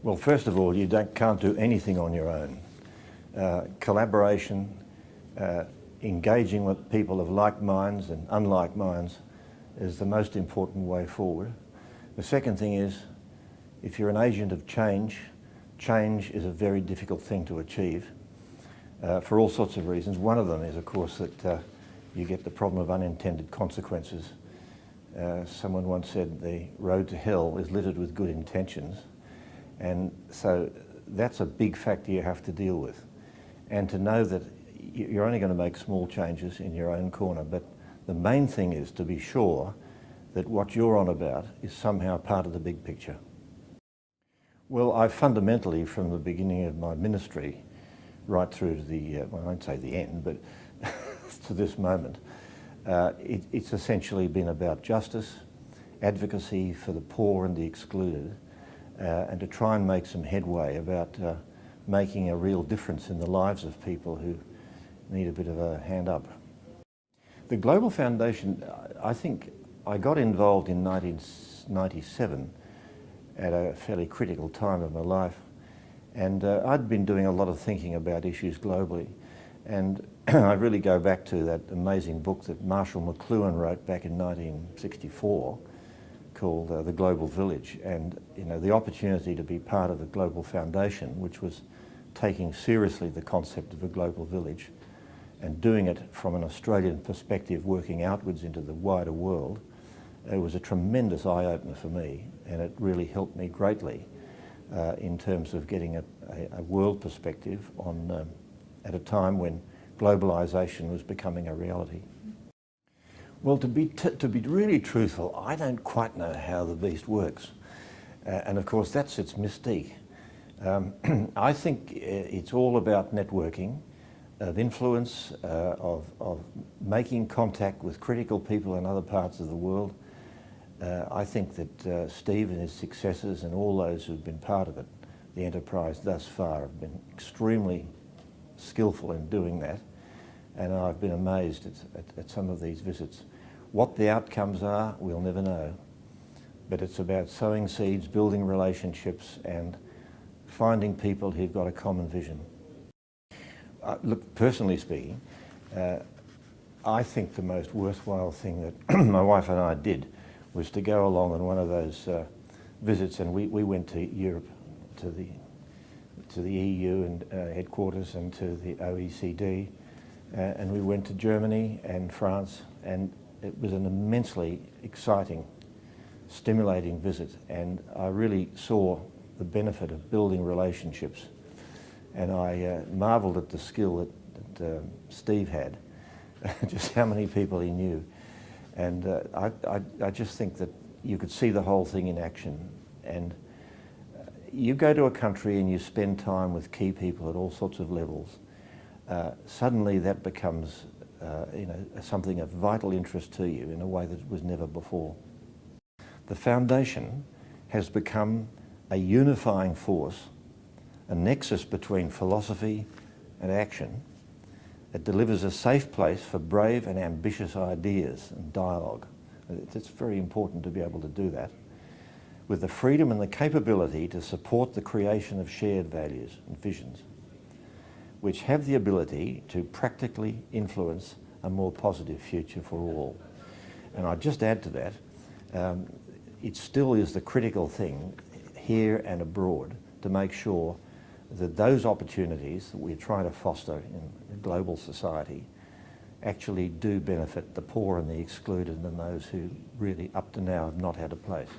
Well, first of all, you can't do anything on your own. Collaboration, engaging with people of like minds and unlike minds is the most important way forward. The second thing is, if you're an agent of change, change is a very difficult thing to achieve for all sorts of reasons. One of them is, of course, that you get the problem of unintended consequences. Someone once said the road to hell is littered with good intentions, and so that's a big factor you have to deal with. And to know that you're only going to make small changes in your own corner, but the main thing is to be sure that what you're on about is somehow part of the big picture. Well, I fundamentally, from the beginning of my ministry, right through to the, well, I won't say the end, but to this moment, it's essentially been about justice, advocacy for the poor and the excluded, and to try and make some headway about making a real difference in the lives of people who need a bit of a hand up. The Global Foundation, I think I got involved in 1997 at a fairly critical time of my life, and I'd been doing a lot of thinking about issues globally, and I really go back to that amazing book that Marshall McLuhan wrote back in 1964 called The Global Village, and the opportunity to be part of the Global Foundation, which was taking seriously the concept of a global village and doing it from an Australian perspective, working outwards into the wider world. It was a tremendous eye-opener for me, and it really helped me greatly in terms of getting a world perspective on at a time when globalisation was becoming a reality. Well, to be really truthful, I don't quite know how the beast works, and of course that's its mystique. I think it's all about networking, of influence, of making contact with critical people in other parts of the world. I think that Steve and his successors and all those who've been part of it, the enterprise thus far, have been extremely skillful in doing that, and I've been amazed at some of these visits. What the outcomes are, we'll never know, but it's about sowing seeds, building relationships, and finding people who've got a common vision. Look, personally speaking, I think the most worthwhile thing that my wife and I did was to go along on one of those visits, and we went to Europe, to the EU and headquarters, and to the OECD, and we went to Germany and France, and it was an immensely exciting, stimulating visit, and I really saw the benefit of building relationships, and I marvelled at the skill that Steve had, just how many people he knew. And I just think that you could see the whole thing in action. And you go to a country and you spend time with key people at all sorts of levels, suddenly that becomes something of vital interest to you in a way that was never before. The foundation has become a unifying force, a nexus between philosophy and action. It delivers a safe place for brave and ambitious ideas and dialogue. It's very important to be able to do that, with the freedom and the capability to support the creation of shared values and visions, which have the ability to practically influence a more positive future for all. And I'd just add to that, it still is the critical thing here and abroad to make sure that those opportunities that we're trying to foster in a global society actually do benefit the poor and the excluded and those who really up to now have not had a place.